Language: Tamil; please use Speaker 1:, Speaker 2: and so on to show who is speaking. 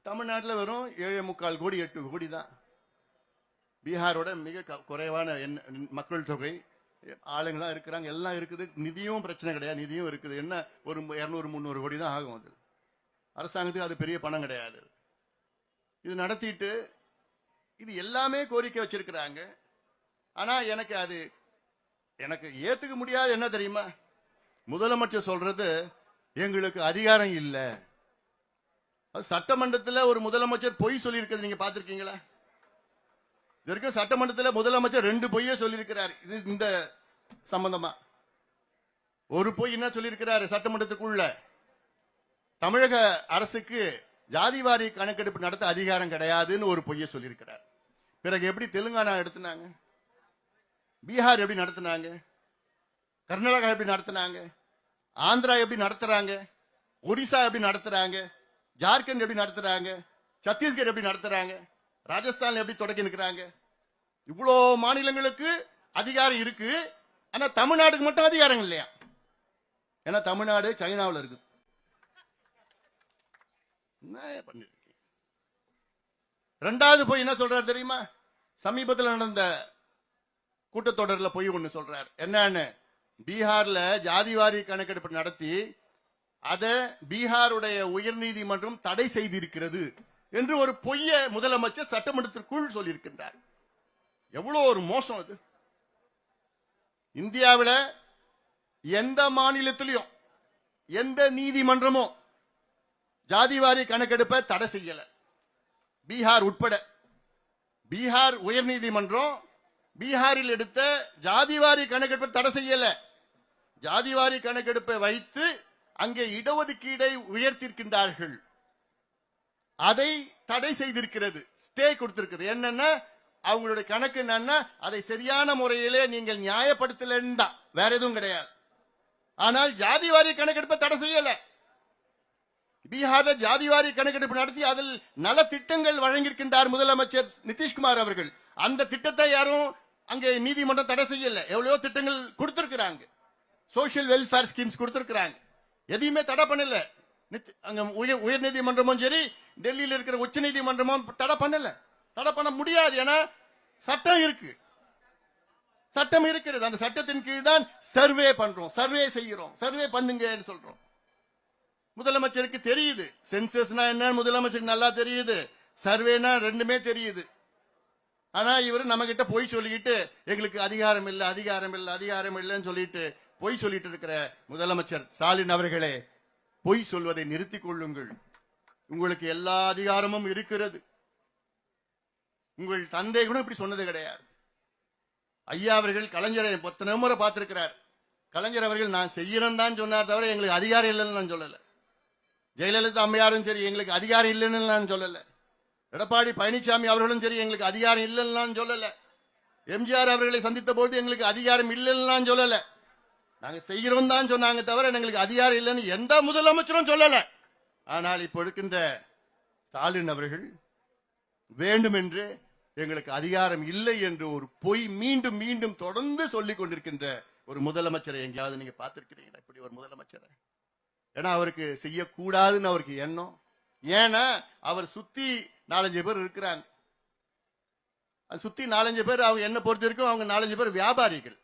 Speaker 1: தமிழ்நாட்டில் வெறும் 7.25 கோடி 8 கோடி தான். பீகாரோட மிக குறைவான மக்கள் தொகை, ஆளுங்க தான் இருக்கிறாங்க, எல்லாம் இருக்குது. நிதியும் பிரச்சனை கிடையாது, நிதியும் இருக்குது. என்ன ஒரு 200-300 கோடி தான் ஆகும். அது அரசாங்கத்துக்கு அது பெரிய பணம் கிடையாது. இது நடத்திட்டு இது எல்லாமே கோரிக்கை வச்சிருக்கிறாங்க. ஆனா எனக்கு ஏத்துக்க முடியாது. என்ன தெரியுமா, முதலமைச்சர் சொல்றது எங்களுக்கு அதிகாரம் இல்ல. சட்டமன்றத்தில் ஒரு முதலமைச்சர் பொய் சொல்லி இருக்கிறது நீங்க பாத்திருக்கீங்களா? இதற்கு சட்டமன்றத்தில் முதலமைச்சர் 2 பொய்யே சொல்லியிருக்கிறார். இது இந்த சம்பந்தமா ஒரு பொய் என்ன சொல்லியிருக்கிறார்? சட்டமன்றத்துக்குள்ள தமிழக அரசுக்கு ஜாதிவாரி கணக்கெடுப்பு நடத்த அதிகாரம் கிடையாதுன்னு ஒரு பொய்யை சொல்லியிருக்கிறார். பிறகு எப்படி தெலுங்கானா எடுத்துனாங்க, பீகார் எப்படி நடத்தினாங்க, கர்நாடகா எப்படி நடத்தினாங்க, ஆந்திரா எப்படி நடத்துறாங்க, ஒரிசா எப்படி நடத்துறாங்க, ஜார்க்கண்ட் எப்படி நடத்துறாங்க, சத்தீஸ்கர் எப்படி நடத்துறாங்க, ராஜஸ்தான் எப்படி தொடக்கி நிற்கிறாங்க. இவ்வளோ மாநிலங்களுக்கு அதிகாரம் இருக்கு. ஆனா தமிழ்நாட்டுக்கு மட்டும் அதிகாரம் இல்லையா? ஏன்னா தமிழ்நாடு சைனாவில் இருக்கு. ரெண்டாவது போய் என்ன சொல்றாரு தெரியுமா? சமீபத்தில் நடந்த கூட்டத்தொடரில் போய் ஒன்னு சொல்றாரு. என்னன்னு, பீகார்ல ஜாதிவாரி கணக்கெடுப்பு நடத்தி அதை பீகாருடைய உயர்நீதிமன்றம் தடை செய்திருக்கிறது என்று ஒரு பொய்ய முதலமைச்சர் சட்டமன்றத்திற்குள் சொல்லியிருக்கின்றார். எவ்வளவு ஒரு மோசம் அது! இந்தியாவில் எந்த மாநிலத்திலும் எந்த நீதிமன்றமும் ஜாதிவாரி கணக்கெடுப்பை தடை செய்யல, பீகார் உட்பட. பீகார் உயர்நீதிமன்றம் பீகாரில் எடுத்த ஜாதிவாரி கணக்கெடுப்பை தடை செய்யல. ஜாதிவாரி கணக்கெடுப்பை வைத்து அங்கே இடஒதுக்கீடை உயர்த்திருக்கின்றார்கள். அதை தடை செய்திருக்கிறது, ஸ்டே கொடுத்திருக்கிறது. என்னன்னா அவங்களுடைய கணக்கு என்னன்னா, அதை சரியான முறையிலே நீங்கள் நியாயப்படுத்தலன்னு, வேற எதுவும் கிடையாது. ஆனால் ஜாதிவாரி கணக்கெடுப்பை தடை செய்யல. பீகாரில் ஜாதிவாரி கணக்கெடுப்பு நடத்தி அதில் நல திட்டங்கள் வழங்கியிருக்கின்றார் முதலமைச்சர் நிதிஷ்குமார் அவர்கள். அந்த திட்டத்தை யாரும் அங்கே நீதிமன்றம் தடை செய்யல. எவ்வளவோ திட்டங்கள் கொடுத்திருக்கிறாங்க, சோசியல் வெல்ஃபேர் ஸ்கீம்ஸ் கொடுத்திருக்கிறாங்க, எதையுமே தடை பண்ணல. அங்க உயர் நீதிமன்றமும் சரி, டெல்லியில் இருக்கிற உச்ச நீதிமன்றமும் தடை பண்ணல. தடை பண்ண முடியாது. ஏன்னா சட்டம் இருக்கு, சட்டம் இருக்கிறது. அந்த சட்டத்தின் கீழ் தான் சர்வே பண்றோம், சர்வே செய்யறோம். சர்வே பண்ணுங்க சொல்றோம். முதலமைச்சருக்கு தெரியுது சென்சஸ்னா என்ன, முதலமைச்சருக்கு நல்லா தெரியுது. சர்வேனா ரெண்டுமே தெரியுது. ஆனா இவர் நம்ம கிட்ட பொய் சொல்லிக்கிட்டு எங்களுக்கு அதிகாரம் இல்லை, அதிகாரம் இல்லை, அதிகாரம் இல்லைன்னு சொல்லிட்டு பொய் சொல்லிட்டு இருக்கிற முதலமைச்சர் ஸ்டாலின் அவர்களே, பொய் சொல்வதை நிறுத்திக் கொள்ளுங்கள். உங்களுக்கு எல்லா அதிகாரமும் இருக்கிறது. உங்கள் தந்தை கூட இப்படி சொன்னது கிடையாது. ஐயா அவர்கள் கலைஞரை 10 முறை பார்த்திருக்கிறார். கலைஞர் அவர்கள் நான் செய்யறேன் தான் சொன்னார் தவிர எங்களுக்கு அதிகாரம் இல்லைன்னு நான் சொல்லல. ஜெயலலிதா அம்மையாரும் சரி எங்களுக்கு அதிகாரம் இல்லைன்னு நான் சொல்லல. எடப்பாடி பழனிசாமி அவர்களும் சரி எங்களுக்கு அதிகாரம் இல்லைன்னு நான் சொல்லல. எம்ஜிஆர் அவர்களை சந்தித்த போது எங்களுக்கு அதிகாரம் இல்லைன்னு நான் சொல்லல. நாங்க செய்கிறோம் தான் சொன்னாங்க தவிர எங்களுக்கு அதிகாரம் இல்லைன்னு எந்த முதலமைச்சரும் சொல்லல. ஆனால் இப்போ இருக்கின்ற ஸ்டாலின் அவர்கள் வேண்டுமென்று எங்களுக்கு அதிகாரம் இல்லை என்று ஒரு பொய் மீண்டும் மீண்டும் தொடர்ந்து சொல்லிக் கொண்டிருக்கின்ற ஒரு முதலமைச்சரை எங்கேயாவது நீங்க பார்த்திருக்கிறீங்களா? இப்படி ஒரு முதலமைச்சரை. ஏன்னா அவருக்கு செய்யக்கூடாதுன்னு அவருக்கு எண்ணம். ஏன்னா அவர் சுத்தி 4-5 பேர் இருக்கிறாங்க. சுத்தி 4-5 பேர், அவங்க என்ன பொறுத்த வரைக்கும் அவங்க 4-5 பேர் வியாபாரிகள்.